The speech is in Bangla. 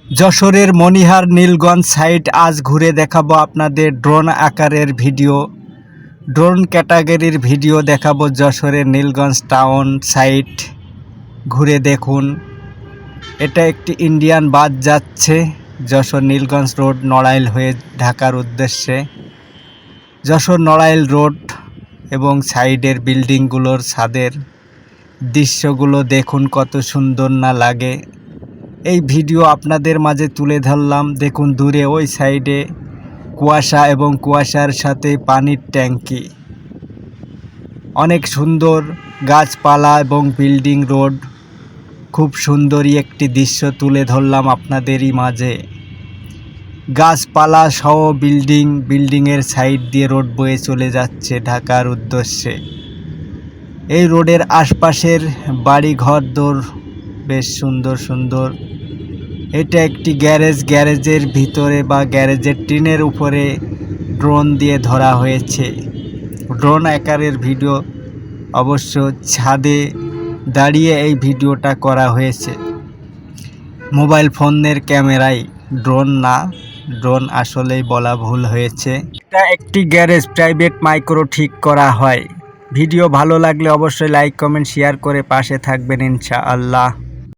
যশোরের মনিহার নীলগঞ্জ সাইট আজ ঘুরে দেখাবো আপনাদের ড্রোন আকারের ভিডিও, ড্রোন ক্যাটাগরির ভিডিও দেখাবো। যশোরের নীলগঞ্জ টাউন সাইট ঘুরে দেখুন। এটা একটি ইন্ডিয়ান বাস যাচ্ছে যশোর নীলগঞ্জ রোড নড়াইল হয়ে ঢাকার উদ্দেশ্যে। যশোর নড়াইল রোড এবং সাইডের বিল্ডিংগুলোর ছাদের দৃশ্যগুলো দেখুন, কত সুন্দর না লাগে। এই ভিডিও আপনাদের মাঝে তুলে ধরলাম। দেখুন দূরে ওই সাইডে কুয়াশা এবং কুয়াশার সাথে পানির ট্যাঙ্কি, অনেক সুন্দর গাছপালা এবং বিল্ডিং রোড। খুব সুন্দরই একটি দৃশ্য তুলে ধরলাম আপনাদেরই মাঝে। গাছপালা সহ বিল্ডিংয়ের সাইড দিয়ে রোড বয়ে চলে যাচ্ছে ঢাকার উদ্দেশ্যে। এই রোডের আশপাশের বাড়ি ঘরদোর বেশ সুন্দর সুন্দর। এটা একটি গ্যারেজের ভিতরে বা গ্যারেজের টিনের উপরে ড্রোন দিয়ে ধরা হয়েছে। ড্রোন আকারের ভিডিও, অবশ্য ছাদে দাঁড়িয়ে এই ভিডিওটা করা হয়েছে। মোবাইল ফোনের ক্যামেরায়, ড্রোন না, ড্রোন আসলেই বলা ভুল হয়েছে। এটা একটি গ্যারেজ, প্রাইভেট মাইক্রো ঠিক করা হয়। ভিডিও ভালো লাগলে অবশ্যই লাইক কমেন্ট শেয়ার করে পাশে থাকবেন ইনশাআল্লাহ।